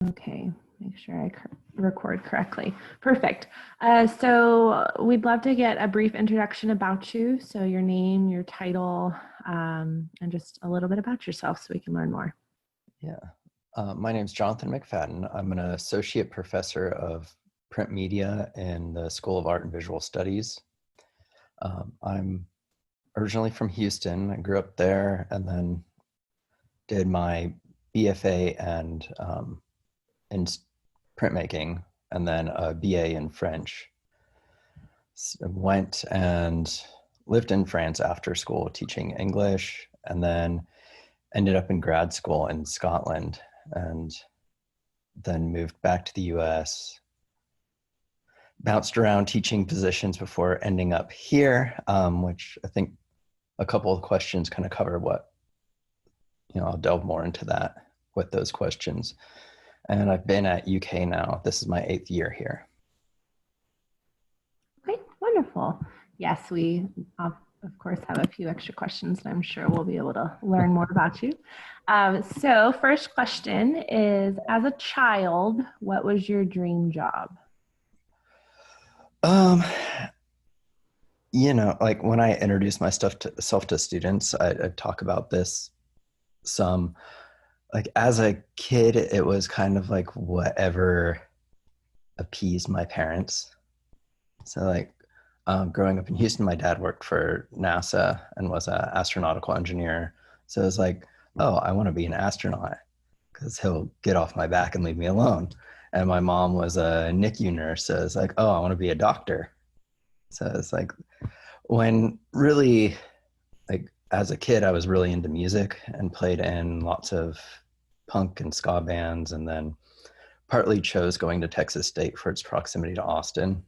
Okay, make sure I record correctly. Perfect. So we'd love to get a brief introduction about you. So your name, your title, and just a little bit about yourself so we can learn more. Yeah. My name is Jonathan McFadden. I'm an associate professor of print media in the School of Art and Visual Studies. I'm originally from Houston. I grew up there and then did my BFA and in printmaking, and then a BA in French. So went and lived in France after school teaching English, and then ended up in grad school in Scotland, and then moved back to the US, bounced around teaching positions before ending up here, which I think a couple of questions kind of cover what, I'll delve more into that with those questions. And I've been at UK now. This is my 8th year here. Okay, wonderful. Yes, we of course have a few extra questions, and I'm sure we'll be able to learn more about you. So first question is, as a child, what was your dream job? Like when I introduce myself to students, I talk about this some. Like as a kid, it was kind of like whatever appeased my parents. So like growing up in Houston, my dad worked for NASA and was an astronautical engineer. So it was like, oh, I want to be an astronaut because he'll get off my back and leave me alone. And my mom was a NICU nurse. So it's like, oh, I want to be a doctor. So it's like when really, like as a kid, I was really into music and played in lots of punk and ska bands, and then partly chose going to Texas State for its proximity to Austin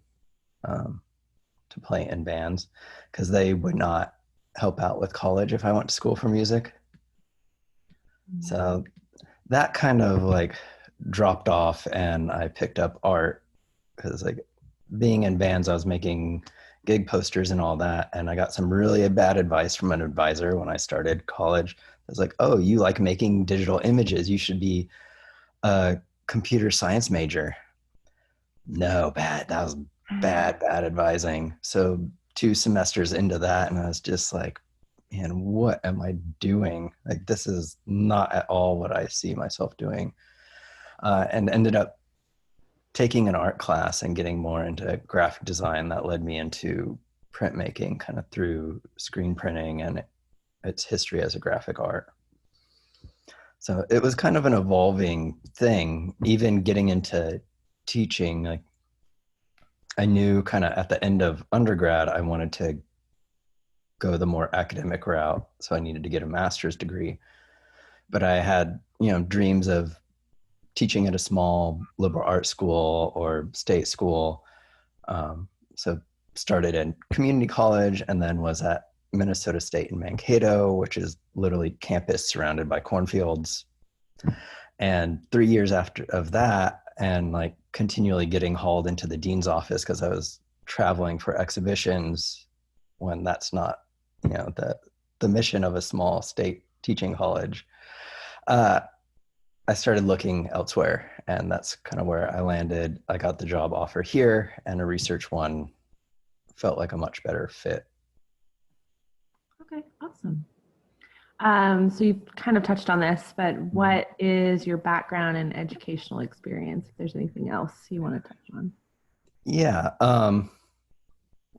to play in bands because they would not help out with college if I went to school for music. So that kind of like dropped off, and I picked up art because like being in bands, I was making gig posters and all that. And I got some really bad advice from an advisor when I started college. I was like, oh, you like making digital images. You should be a computer science major. No, bad. That was bad advising. So 2 semesters into that, and I was just like, man, what am I doing? Like, this is not at all what I see myself doing. And ended up taking an art class and getting more into graphic design that led me into printmaking kind of through screen printing and its history as a graphic art. So it was kind of an evolving thing, even getting into teaching. Like I knew kind of at the end of undergrad, I wanted to go the more academic route. So I needed to get a master's degree, but I had, dreams of teaching at a small liberal arts school or state school. So started in community college and then was at Minnesota State in Mankato, which is literally campus surrounded by cornfields. And 3 years after of that, and like continually getting hauled into the dean's office because I was traveling for exhibitions when that's not, the mission of a small state teaching college. I started looking elsewhere, and that's kind of where I landed. I got the job offer here, and a research one felt like a much better fit. Okay, awesome. So you've kind of touched on this, but what is your background and educational experience? If there's anything else you want to touch on. Yeah.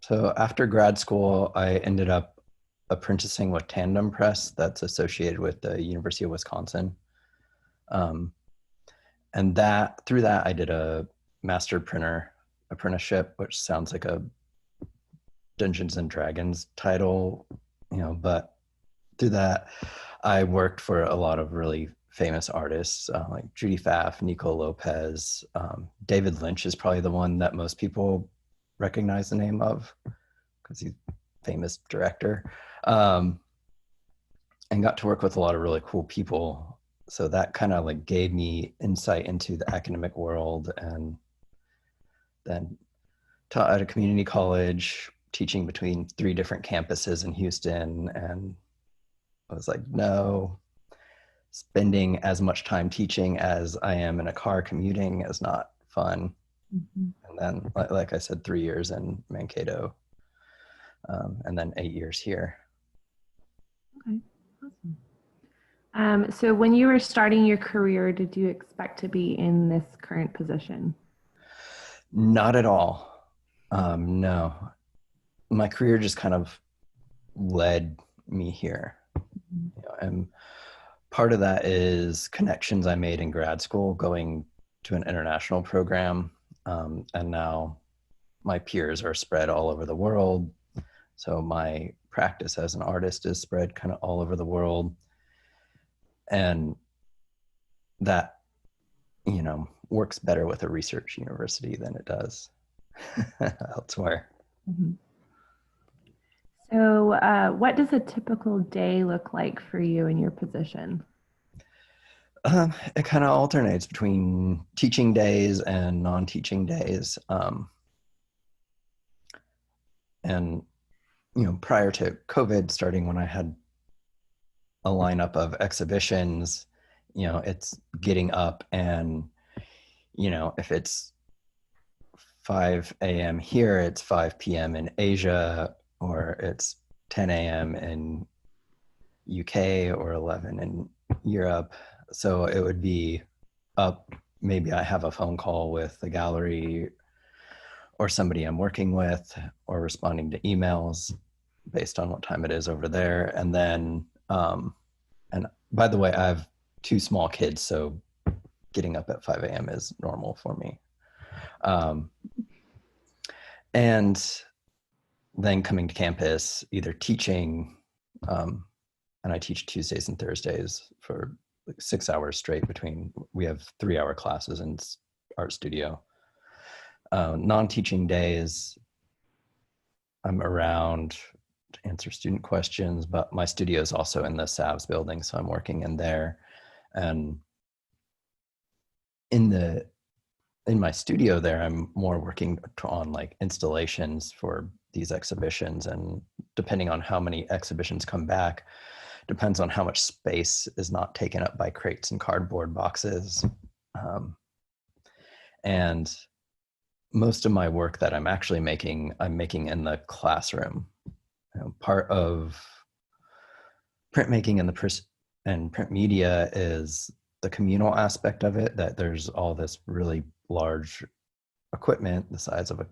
So after grad school, I ended up apprenticing with Tandem Press that's associated with the University of Wisconsin. And through that, I did a master printer apprenticeship, which sounds like a Dungeons and Dragons title, but through that, I worked for a lot of really famous artists like Judy Pfaff, Nico Lopez. David Lynch is probably the one that most people recognize the name of because he's a famous director. And got to work with a lot of really cool people. So that kind of like gave me insight into the academic world, and then taught at a community college, teaching between 3 different campuses in Houston. And I was like, no, spending as much time teaching as I am in a car commuting is not fun. Mm-hmm. And then, like I said, 3 years in Mankato, and then 8 years here. Okay, awesome. So when you were starting your career, did you expect to be in this current position? Not at all. No, my career just kind of led me here. You know, and part of that is connections I made in grad school, going to an international program, and now my peers are spread all over the world. So my practice as an artist is spread kind of all over the world, and that, you know, works better with a research university than it does elsewhere. Mhm. So, what does a typical day look like for you in your position? It kind of alternates between teaching days and non-teaching days. And, you know, prior to COVID starting, when I had a lineup of exhibitions, you know, it's getting up and, you know, if it's 5 a.m. here, it's 5 p.m. in Asia, or it's 10 a.m. in UK or 11 in Europe. So it would be up. Maybe I have a phone call with the gallery or somebody I'm working with, or responding to emails based on what time it is over there. And then, and by the way, I have 2 small kids, so getting up at 5 a.m. is normal for me. And then coming to campus, either teaching, and I teach Tuesdays and Thursdays for like 6 hours straight between, we have 3-hour classes in art studio. Non-teaching days, I'm around to answer student questions, but my studio is also in the SAVS building, so I'm working in there. And in my studio there, I'm more working on like installations for these exhibitions, and depending on how many exhibitions come back, depends on how much space is not taken up by crates and cardboard boxes. And most of my work that I'm actually making, I'm making in the classroom. You know, part of printmaking and print media is the communal aspect of it, that there's all this really large equipment the size of a,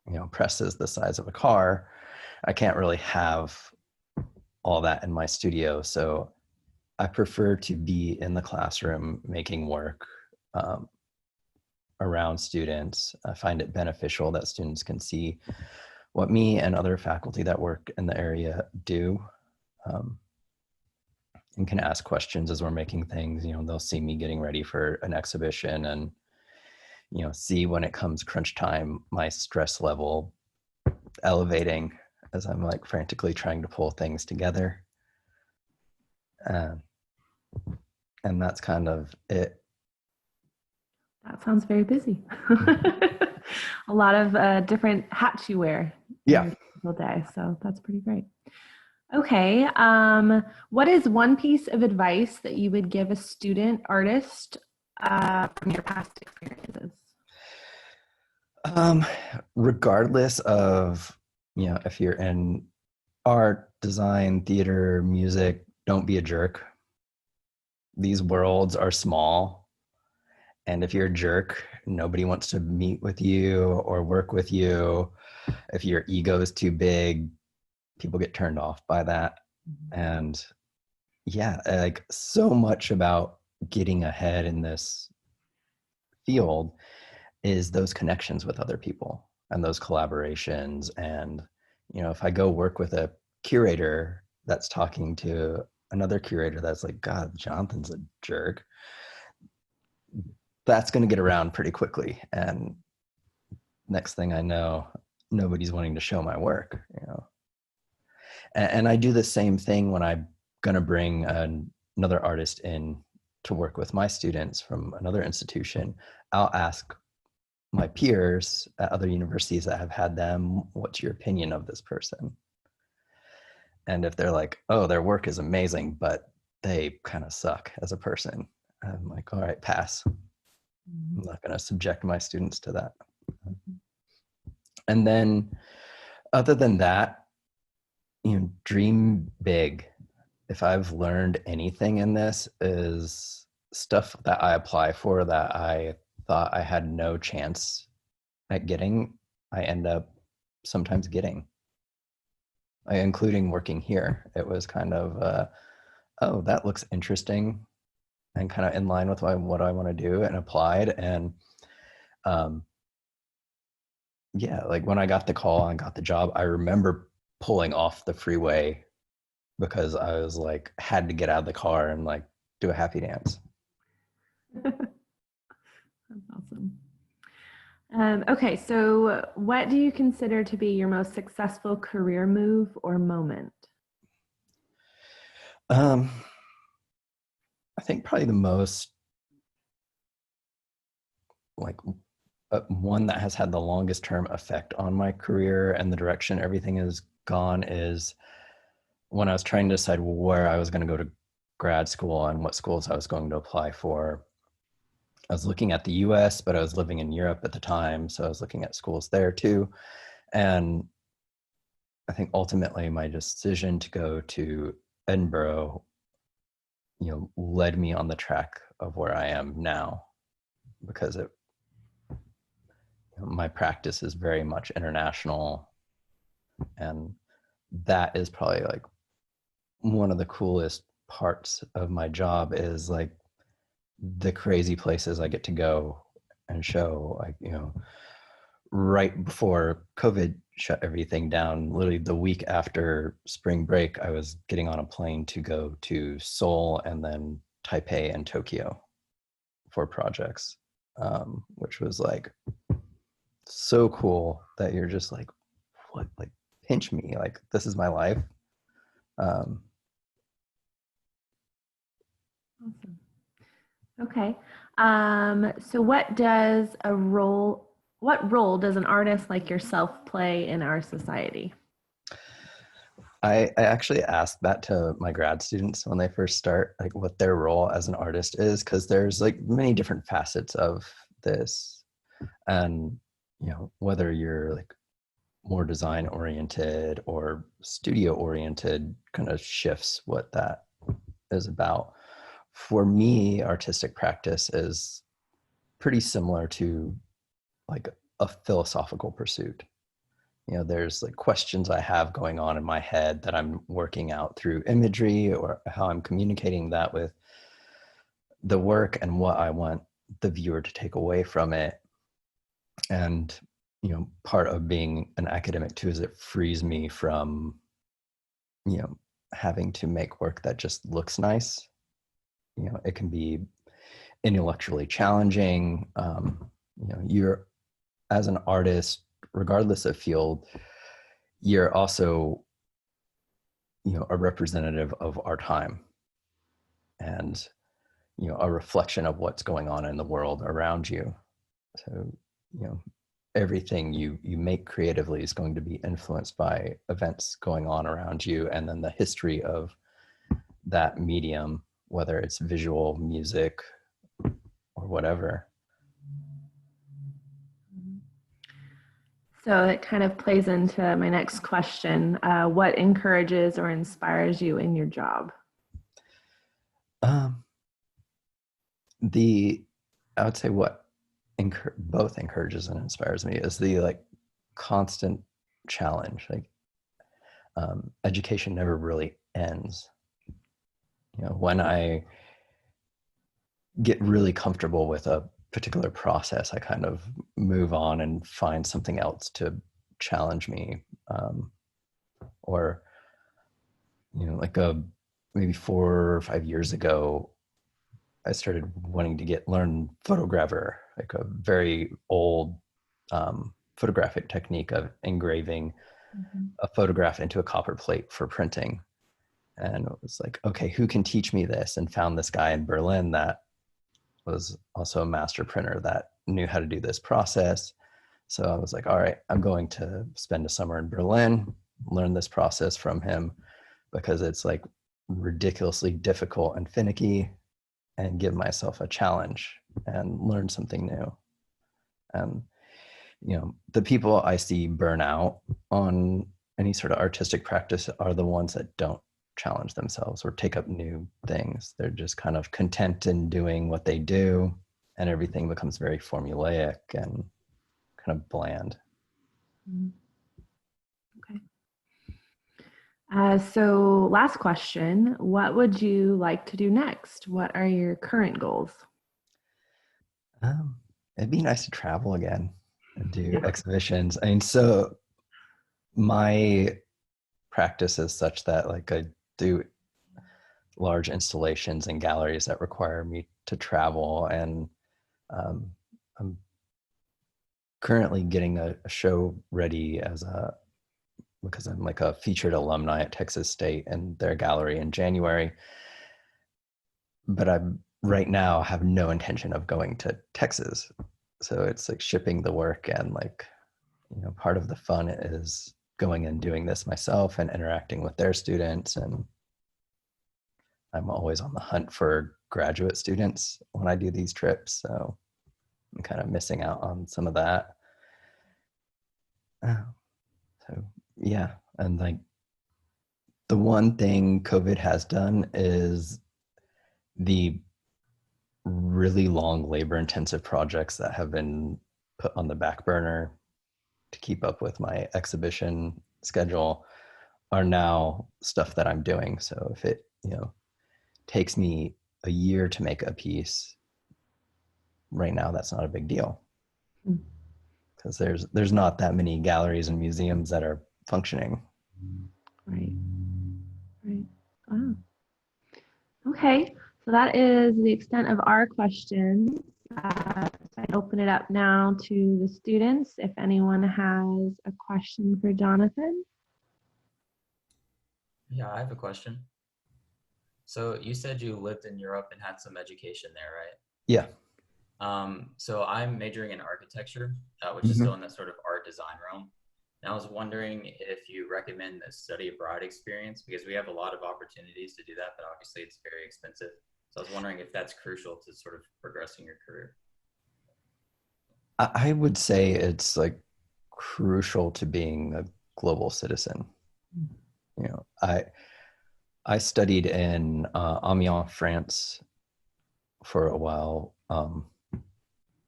you know, presses the size of a car. I can't really have all that in my studio, so I prefer to be in the classroom making work, around students. I find it beneficial that students can see what me and other faculty that work in the area do, um, and can ask questions as we're making things. You know, they'll see me getting ready for an exhibition, and, you know, see when it comes crunch time, my stress level elevating as I'm like frantically trying to pull things together. Uh, and that's kind of it. That sounds very busy. A lot of different hats you wear in Yeah. your typical day, so that's pretty great. Okay, what is one piece of advice that you would give a student artist from your past experiences? Regardless of, you know, if you're in art, design, theater, music, don't be a jerk. These worlds are small, and if you're a jerk, nobody wants to meet with you or work with you. If your ego is too big, people get turned off by that. And yeah, like so much about getting ahead in this field is those connections with other people and those collaborations. And, you know, if I go work with a curator that's talking to another curator that's like, God, Jonathan's a jerk, that's going to get around pretty quickly. And next thing I know, nobody's wanting to show my work, you know. And I do the same thing when I'm going to bring another artist in to work with my students from another institution. I'll ask my peers at other universities that have had them, what's your opinion of this person? And if they're like, oh, their work is amazing, but they kind of suck as a person. I'm like, all right, pass. I'm not going to subject my students to that. And then other than that, dream big. If I've learned anything in this, is stuff that I apply for that I thought I had no chance at getting, I end up sometimes getting, including working here. It was kind of, oh, that looks interesting and kind of in line with what I want to do, and applied. And yeah, like when I got the call and got the job, I remember pulling off the freeway because I was like, had to get out of the car and like do a happy dance. That's awesome. Okay, so what do you consider to be your most successful career move or moment? I think probably the most like one that has had the longest term effect on my career and the direction everything has gone is when I was trying to decide where I was going to go to grad school and what schools I was going to apply for. I was looking at the US, but I was living in Europe at the time, so I was looking at schools there too. And I think ultimately my decision to go to Edinburgh, led me on the track of where I am now, because my practice is very much international, and that is probably like one of the coolest parts of my job is like the crazy places I get to go and show. Like, right before COVID shut everything down, literally the week after spring break, I was getting on a plane to go to Seoul and then Taipei and Tokyo for projects, which was like so cool that you're just like, what, like pinch me, like this is my life. Awesome. Okay. So what role does an artist like yourself play in our society? I actually asked that to my grad students when they first start, like what their role as an artist is, because there's like many different facets of this. And, whether you're like more design oriented or studio oriented kind of shifts what that is about. For me, artistic practice is pretty similar to like a philosophical pursuit. There's like questions I have going on in my head that I'm working out through imagery, or how I'm communicating that with the work and what I want the viewer to take away from it. And, part of being an academic too is it frees me from, having to make work that just looks nice. It can be intellectually challenging. You're, as an artist, regardless of field, you're also, a representative of our time, and, a reflection of what's going on in the world around you. So, everything you make creatively is going to be influenced by events going on around you, and then the history of that medium, whether it's visual, music, or whatever. So it kind of plays into my next question. What encourages or inspires you in your job? Um, I would say what both encourages and inspires me is the like constant challenge. Like, education never really ends. When I get really comfortable with a particular process, I kind of move on and find something else to challenge me. Or, like maybe 4 or 5 years ago, I started wanting to learn photogravure, like a very old photographic technique of engraving a photograph into a copper plate for printing. And it was like, okay, who can teach me this? And found this guy in Berlin that was also a master printer that knew how to do this process. So I was like, all right, I'm going to spend a summer in Berlin, learn this process from him, because it's like ridiculously difficult and finicky and give myself a challenge and learn something new. And, the people I see burn out on any sort of artistic practice are the ones that don't challenge themselves or take up new things. They're just kind of content in doing what they do, and everything becomes very formulaic and kind of bland. Okay. So last question, what would you like to do next? What are your current goals? It'd be nice to travel again and do exhibitions. I mean, so my practice is such that like I do large installations and galleries that require me to travel, and I'm currently getting a show ready because I'm like a featured alumni at Texas State and their gallery in January. But I right now have no intention of going to Texas. So it's like shipping the work, and like, part of the fun is going and doing this myself and interacting with their students. And I'm always on the hunt for graduate students when I do these trips. So I'm kind of missing out on some of that. So yeah. And like the one thing COVID has done is the really long labor intensive projects that have been put on the back burner to keep up with my exhibition schedule are now stuff that I'm doing. So if it, takes me a year to make a piece, right now that's not a big deal, because there's not that many galleries and museums that are functioning. Right. Right. Wow. Okay. So that is the extent of our questions. I open it up now to the students. If anyone has a question for Jonathan. Yeah, I have a question. So you said you lived in Europe and had some education there, right? Yeah. So I'm majoring in architecture, which is Mm-hmm. still in that sort of art design realm. And I was wondering if you recommend a study abroad experience, because we have a lot of opportunities to do that, but obviously it's very expensive. So I was wondering if that's crucial to sort of progressing your career. I would say it's like crucial to being a global citizen. You know, I studied in Amiens, France for a while,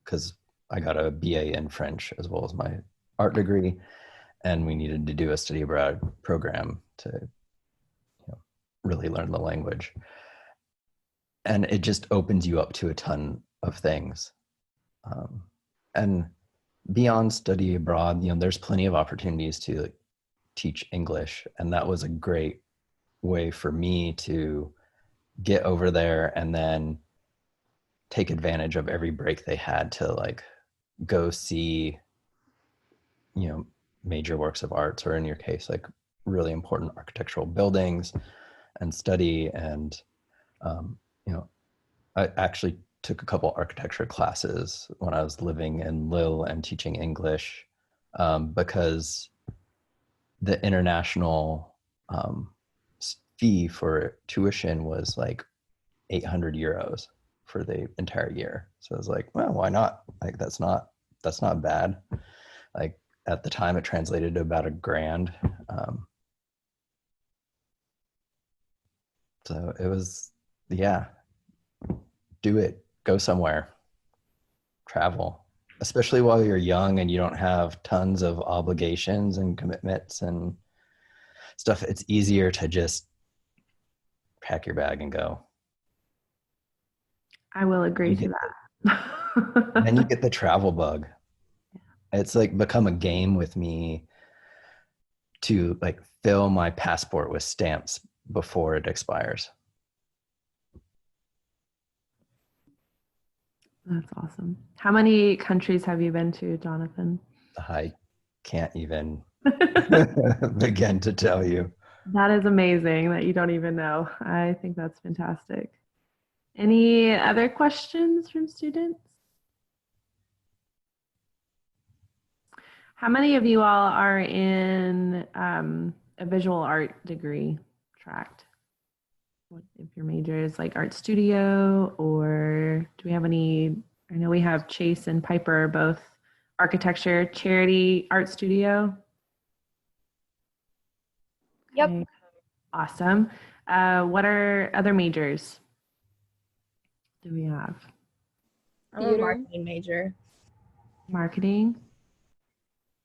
because I got a BA in French as well as my art degree, and we needed to do a study abroad program to, really learn the language. And it just opens you up to a ton of things. And beyond study abroad, there's plenty of opportunities to like, teach English, and that was a great way for me to get over there and then take advantage of every break they had to like go see, major works of arts, or in your case, like really important architectural buildings, and study. And, um, you know, I actually took a couple architecture classes when I was living in Lille and teaching English, because the international fee for tuition was like 800 euros for the entire year. So I was like, well, why not? Like, that's not bad. Like at the time it translated to about $1,000. So it was, yeah, do it, go somewhere, travel, especially while you're young and you don't have tons of obligations and commitments and stuff. It's easier to just pack your bag and go. I will agree to Then you that. get the travel bug. It's like become a game with me to like fill my passport with stamps before it expires. That's awesome. How many countries have you been to, Jonathan? I can't even begin to tell you. That is amazing that you don't even know. I think that's fantastic. Any other questions from students? How many of you all are in a visual art degree tract? if your major is like art studio, or do we have any? I know we have Chase and Piper, both architecture, charity, art studio. Yep. Okay, awesome. What are other majors do we have? I'm a Theater. marketing major. Marketing,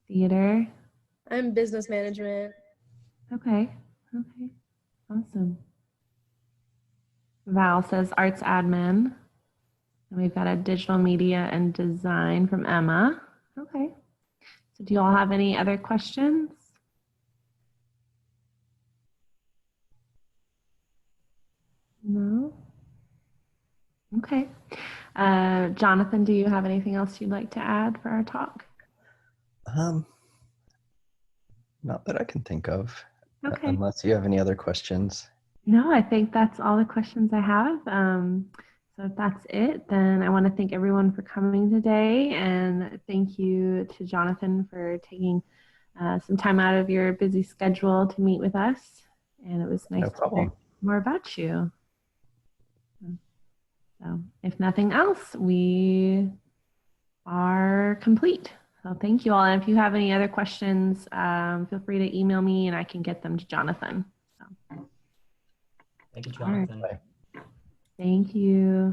theater. I'm business management. Okay. Okay. Awesome. Val says arts admin. And we've got a digital media and design from Emma. Okay. So do you all have any other questions? No? Okay. Jonathan, do you have anything else you'd like to add for our talk? Not that I can think of, Okay. unless you have any other questions. No, I think that's all the questions I have. So if that's it, then I want to thank everyone for coming today, and thank you to Jonathan for taking some time out of your busy schedule to meet with us. And it was nice No to problem. hear more about you. So if nothing else, we are complete. So thank you all. And if you have any other questions, feel free to email me and I can get them to Jonathan. So. Thank you, All right. Jonathan. Bye. Thank you.